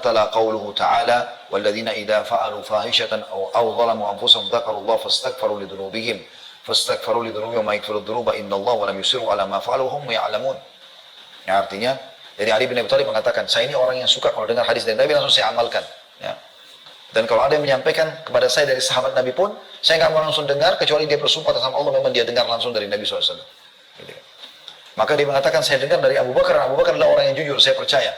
tala qauluhu ta'ala walladzina idza fa'alu fahishatan aw zalamu anfusahum dzakarullaha fastaghfaru lidhunubihim wa yaghfiru dhunuba innallaha wa lam yusiru ala ma fa'alu hum ya'lamun. Ya, artinya dari Ali bin Abi Thalib mengatakan, saya ini orang yang suka kalau dengar hadis dari Nabi langsung saya amalkan, ya. Dan kalau ada yang menyampaikan kepada saya dari sahabat Nabi pun, saya nggak mau langsung dengar kecuali dia bersumpah atas nama Allah memang dia dengar langsung dari Nabi SAW. Gitu. Maka dia mengatakan, saya dengar dari Abu Bakar. Abu Bakar adalah orang yang jujur, saya percaya.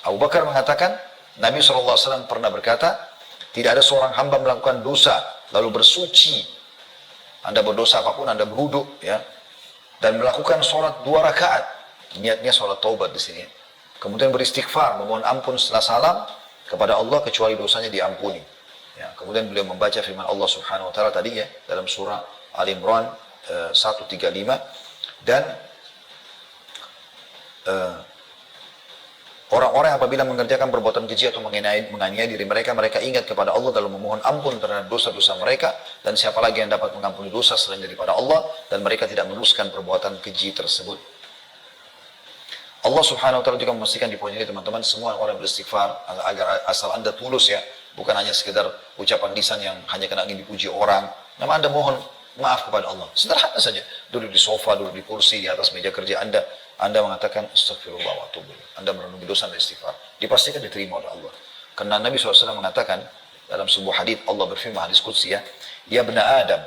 Abu Bakar mengatakan, Nabi SAW pernah berkata, tidak ada seorang hamba melakukan dosa lalu bersuci. Anda berdosa apapun, Anda berwudu, ya, dan melakukan sholat 2 rakaat. Niatnya sholat taubat di sini. Kemudian beristighfar, memohon ampun setelah salam kepada Allah kecuali dosanya diampuni. Ya, kemudian beliau membaca firman Allah Subhanahu wa taala tadi, ya, dalam surah Ali Imran 135, dan orang-orang apabila mengerjakan perbuatan keji atau menganiaya diri mereka, mereka ingat kepada Allah dalam memohon ampun terhadap dosa-dosa mereka, dan siapa lagi yang dapat mengampuni dosa selain daripada Allah, dan mereka tidak meneruskan perbuatan keji tersebut. Allah Subhanahu wa taala juga memastikan di poin ini, teman-teman, semua orang beristighfar agar asal Anda tulus, ya, bukan hanya sekedar ucapan lisan yang hanya karena ingin dipuji orang. Memang Anda mohon maaf kepada Allah, sederhana saja, duduk di sofa, duduk di kursi, di atas meja kerja Anda mengatakan astagfirullah wa atubu ilaih. Anda merenungi dosa dan istighfar, dipastikan diterima oleh Allah. Karena Nabi SAW mengatakan dalam sebuah hadis, Allah berfirman, hadis qudsi, ya bena Adam,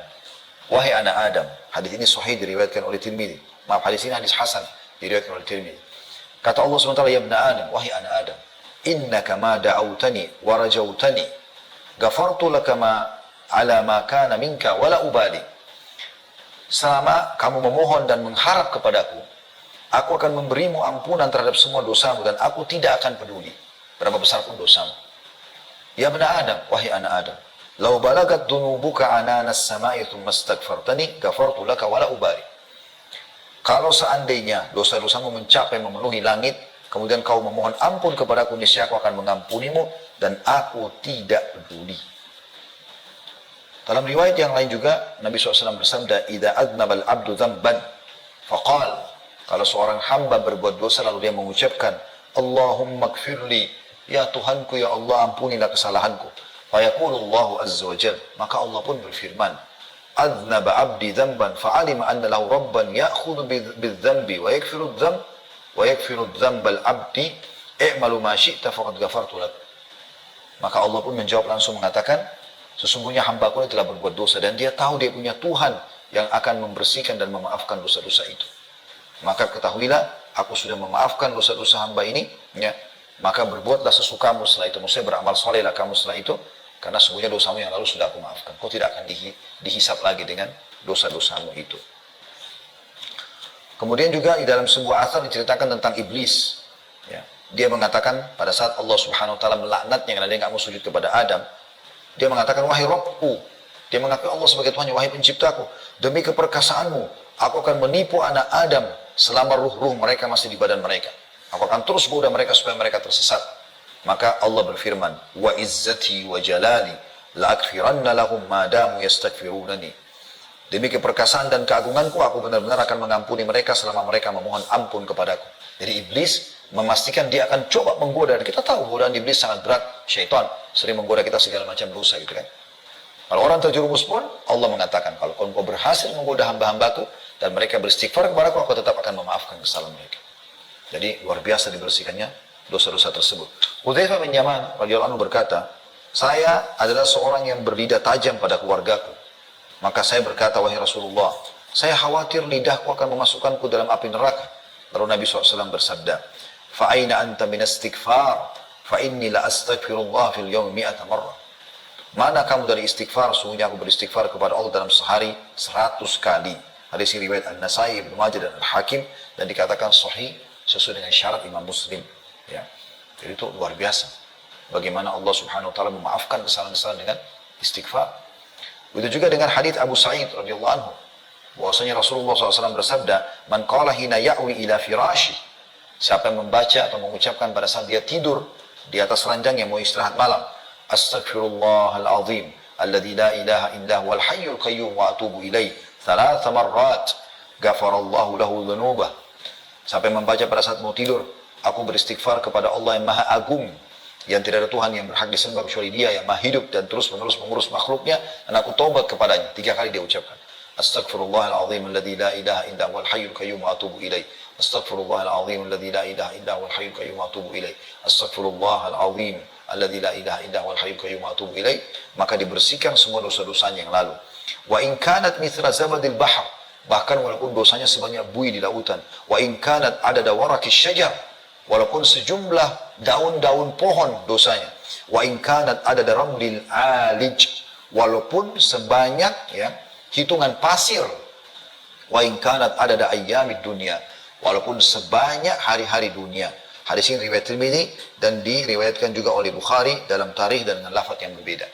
wahai anak Adam. Hadis ini sahih diriwayatkan oleh Tirmidzi. Maaf, hadis ini hadis hasan diriwayatkan oleh Tirmidzi. Kata Allah SWT, ya bena Adam, wahai anak Adam, innaka ma da'autani wa rajautani ghafartu laka ma ala ma kana minka wala ubali. Selama kamu memohon dan mengharap kepadaku, aku akan memberimu ampunan terhadap semua dosamu dan aku tidak akan peduli berapa besar pun dosamu. Ya bena Adam, wahai anak Adam, lau balagat dunubuka ananas sama'i thumma astaghfartani ghafartu laka wala ubali. Kalau seandainya dosa-dosamu mencapai memenuhi langit, kemudian kau memohon ampun kepadaku, niscaya aku akan mengampunimu dan aku tidak peduli. Dalam riwayat yang lain juga, Nabi SAW bersabda, idza adnabal abdu dzamban faqal, kalau seorang hamba berbuat dosa lalu dia mengucapkan, Allahumma gfirli, ya Tuhanku, ya Allah, ampunilah kesalahanku. Fayaqulullahu azza wa jalla, maka Allah pun berfirman, adnaba abdi dzamban fa'alima anna lahu rabban ya'khudhu bidzambi wa yakfiru dzambal abdi i'malu ma syi'ta faqad ghafartu lak. Maka Allah pun menjawab langsung mengatakan, sesungguhnya hambaku ini telah berbuat dosa dan dia tahu dia punya Tuhan yang akan membersihkan dan memaafkan dosa-dosa itu. Maka ketahuilah, aku sudah memaafkan dosa-dosa hamba ini, ya. Maka berbuatlah sesukamu setelah itu, maksudnya beramal solehlah kamu setelah itu, karena sesungguhnya dosamu yang lalu sudah aku maafkan. Kau tidak akan dihisap lagi dengan dosa-dosamu itu. Kemudian juga di dalam sebuah athar diceritakan tentang iblis. Ya. Dia mengatakan pada saat Allah Subhanahu wa taala melaknatnya karena dia nggak mau sujud kepada Adam, dia mengatakan, wahai Rabbku, dia mengakui Allah sebagai Tuhannya, wahai penciptaku, demi keperkasaanmu, aku akan menipu anak Adam selama ruh-ruh mereka masih di badan mereka. Aku akan terus goda mereka supaya mereka tersesat. Maka Allah berfirman, wa izzati wa jalali la akfiranna lahum ma damu yastaghfirunani. Demi keperkasaan dan keagunganku, aku benar-benar akan mengampuni mereka selama mereka memohon ampun kepadaku. Jadi iblis memastikan dia akan coba menggoda. Kita tahu godaan iblis sangat berat. Syaitan sering menggoda kita segala macam dosa, gitu kan. Kalau orang terjerumus pun, Allah mengatakan, kalau kau berhasil menggoda hamba-hambaku dan mereka beristighfar kepadaku, aku tetap akan memaafkan kesalahan mereka. Jadi luar biasa dibersihkannya dosa-dosa tersebut. Hudzaifah bin Yaman radhiyallahu anhu berkata, saya adalah seorang yang berlidah tajam pada keluargaku. Maka saya berkata, wahai Rasulullah, saya khawatir lidahku akan memasukkanku dalam api neraka. Lalu Nabi SAW bersabda, fa'aina anta min istighfar, fa'inni la astaghfirullah fil yawmi mi'ata marrah. Mana kamu dari istighfar? Sungguhnya aku beristighfar kepada Allah dalam sehari 100 kali. Hadis riwayat An-Nasai, Ibnu Majah dan Al-Hakim, dan dikatakan sahih sesuai dengan syarat Imam Muslim. Ya, jadi itu luar biasa. Bagaimana Allah Subhanahu wa taala memaafkan kesalahan-kesalahan dengan istighfar. Begitu juga dengan hadits Abu Sa'id radhiyallahu anhu, bahwasanya Rasulullah SAW bersabda, man qala hina ya'wi ila firashi, siapa yang membaca atau mengucapkan pada saat dia tidur di atas ranjang yang mau istirahat malam, astaghfirullahal azim alladzi la ilaha illa huwal hayyul qayyum wa atubu ilaih 3 marrat ghafarallahu lahu dzunubah. Sampai membaca pada saat mau tidur, aku beristighfar kepada Allah yang Maha Agung yang tidak ada Tuhan yang berhak disembah kecuali Dia yang maha hidup dan terus-menerus mengurus makhluknya, dan aku taubat kepadanya. 3 kali dia ucapkan. Astaghfirullahaladzim alladzi la ilaha illa huwal hayyul qayyum wa atubu ilaih. Astaghfirullahaladzim alladzi la ilaha illa huwal hayyul qayyum wa atubu ilaih. Astaghfirullahaladzim alladzi la ilaha illa huwal hayyul qayyum wa atubu ilaih. Maka dibersihkan semua dosa-dosanya yang lalu. Wa in kanat mithla zabadil bahr, bahkan walaupun dosanya sebanyak buih di lautan. Wa in kanat adada warakis syajar, walaupun sejumlah daun-daun pohon dosanya. Wa in kanat adada ramlil alij, walaupun sebanyak hitungan pasir. Wa in kanat adada ayyamid dunya, walaupun sebanyak hari-hari dunia. Hadis ini riwayat Tirmidzi dan diriwayatkan juga oleh Bukhari dalam tarikh dan dengan lafaz yang berbeda.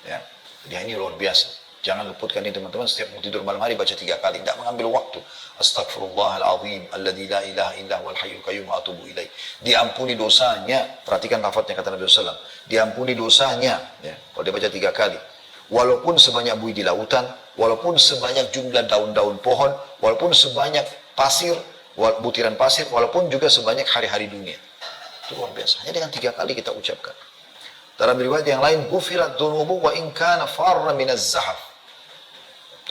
Ya. Jadi ini luar biasa. Jangan luputkan ini teman-teman, setiap mau tidur malam hari baca 3 kali, tidak mengambil waktu. Astaghfirullahaladzim alladzi la ilaha illa huwal hayyul qayyum wa atubu ilaih. Diampuni dosanya, perhatikan lafaznya kata Nabi SAW. Diampuni dosanya, kalau dia baca 3 kali. Walaupun sebanyak buih di lautan, walaupun sebanyak jumlah daun-daun pohon, walaupun sebanyak pasir, butiran pasir, walaupun juga sebanyak hari-hari dunia. Itu luar biasa. Hanya dengan 3 kali kita ucapkan. Dalam riwayat yang lain, "Ghufirat dzunubu wa in kana farra minaz zahaf."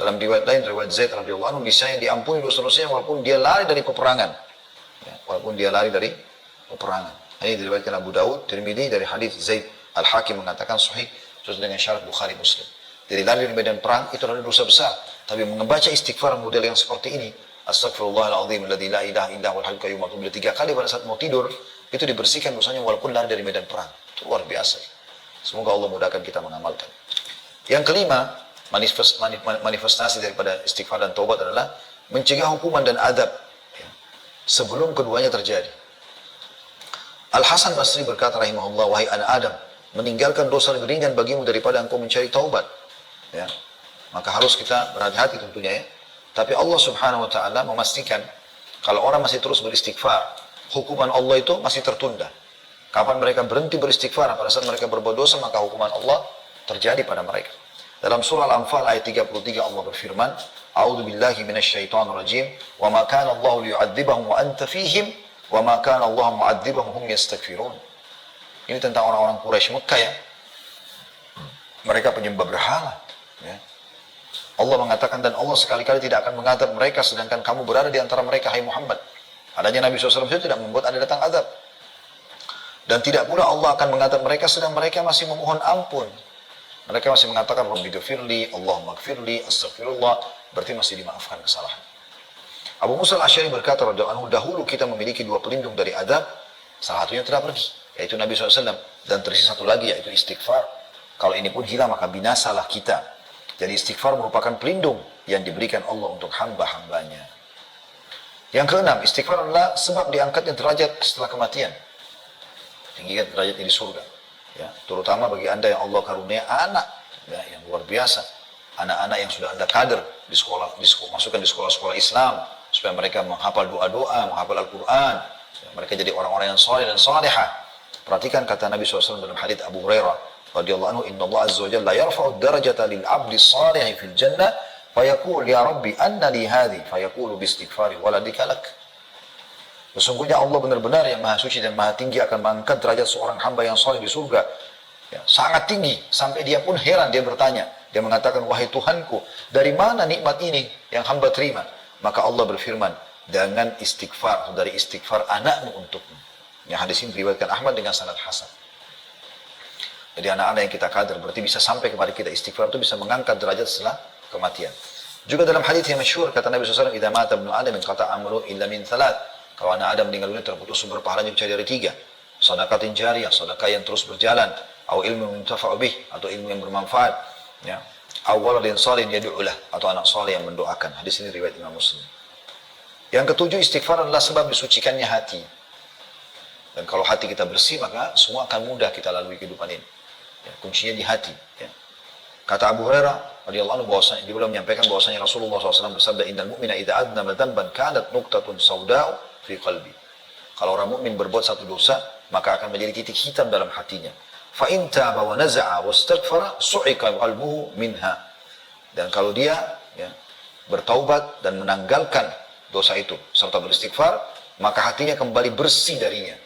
Dalam riwayat lain, riwayat Zaid radhiyallahu anhu, bisa yang diampuni dosa-dosanya walaupun dia lari dari peperangan. Walaupun dia lari dari peperangan. Ini diriwayatkan Abu Daud, Tirmidzi dari hadis Zaid. Al-Hakim mengatakan sahih sesuai dengan syarat Bukhari Muslim. Jadi lari dari medan perang itu adalah dosa besar. Tapi membaca istighfar model yang seperti ini, Astaghfirullahaladzim alladzi la ilaha illa huwal hayyul qayyum wa atubu ilaih, 3 kali pada saat mau tidur, itu dibersihkan dosanya walaupun lari dari medan perang. Itu luar biasa. Semoga Allah mudahkan kita mengamalkan. Yang kelima, manifestasi daripada istighfar dan taubat adalah mencegah hukuman dan adab sebelum keduanya terjadi. Al-Hasan Basri berkata rahimahullah, "Wahai anak Adam, meninggalkan dosa lebih ringan bagimu daripada engkau mencari taubat." Maka harus kita berhati-hati tentunya. Tapi Allah Subhanahu wa taala memastikan kalau orang masih terus beristighfar, hukuman Allah itu masih tertunda. Kapan mereka berhenti beristighfar, pada saat mereka berbuat dosa, maka hukuman Allah terjadi pada mereka. Dalam surah Al-Anfal ayat 33 Allah berfirman, "A'udzu billahi minasyaitonir rajim, wa ma kana Allahu liyu'adzibahum wa anta fihim, wa ma kana Allahu mu'adzibahum hum yastaghfirun." Ini tentang orang-orang Quraisy Mekah Mereka penyembah berhala. Allah mengatakan, dan Allah sekali-kali tidak akan mengadab mereka sedangkan kamu berada di antara mereka, hai Muhammad. Adanya Nabi SAW itu tidak membuat ada datang adab. Dan tidak pula Allah akan mengadab mereka sedang mereka masih memohon ampun. Mereka masih mengatakan, Rabbi ghafirli, Allahumma ghafirli, astagfirullah. Berarti masih dimaafkan kesalahan. Abu Musa al-Asy'ari berkata, dahulu kita memiliki 2 pelindung dari adab. Salah satunya telah pergi, yaitu Nabi SAW. Dan tersisa 1 lagi, yaitu istighfar. Kalau ini pun hilang, maka binasalah kita. Jadi istighfar merupakan pelindung yang diberikan Allah untuk hamba-hambanya. Yang keenam, istighfar adalah sebab diangkatnya derajat setelah kematian. Tinggikan derajatnya di surga. Terutama bagi anda yang Allah karunia anak yang luar biasa. Anak-anak yang sudah anda kader di sekolah, masukkan di sekolah-sekolah Islam. Supaya mereka menghafal doa-doa, menghafal Al-Quran. Mereka jadi orang-orang yang soleh dan solehah. Perhatikan kata Nabi SAW dalam hadits Abu Hurairah radhiyallahu anhu, "Inna Allah azza wa jalla yarfa'u darajata lil 'abdi shalihi fil jannah, fayaqul ya Rabbi anna li hadhi, fayaqulu bi istighfari waladika lak." Sesungguhnya Allah benar-benar yang maha suci dan maha tinggi akan mengangkat derajat seorang hamba yang soleh di surga. Sangat tinggi, sampai dia pun heran, dia bertanya. Dia mengatakan, "Wahai Tuhanku, dari mana nikmat ini yang hamba terima?" Maka Allah berfirman, "Dengan istighfar, dari istighfar anakmu untukmu." Hadis ini diriwayatkan Ahmad dengan sanad hasan. Jadi anak-anak yang kita kader berarti bisa sampai kepada kita. Istighfar itu bisa mengangkat derajat setelah kematian. Juga dalam hadis yang masyhur kata Nabi SAW, "Idza mata ibnu Adam inqata amru illa min thalath." Kalau anak Adam meninggal dunia terputus sumber pahalanya kecuali dari 3. Shadaqatin jariyah, sedekah yang terus berjalan, atau ilmu yuntafa'u bih, atau ilmu yang bermanfaat, aw waladin shalihin yad'u lah, atau anak saleh yang mendoakan. Hadis ini riwayat Imam Muslim. Yang ketujuh, istighfar adalah sebab disucikannya hati. Dan kalau hati kita bersih, maka semua akan mudah kita lalui kehidupan ini. Kuncinya di hati. Kata Abu Hurairah radhiyallahu anhu bahwasanya dia menyampaikan bahwasanya Rasulullah SAW bersabda, "Innal mu'mina idza adnama dhanban kanat nuqtatun sauda'u fi qalbi." Kalau orang mukmin berbuat satu dosa, maka akan menjadi titik hitam dalam hatinya. Fa in taba wa naza'a wastaghfara su'ika qalbuhu minha. Dan kalau dia bertaubat dan menanggalkan dosa itu serta beristighfar, maka hatinya kembali bersih darinya.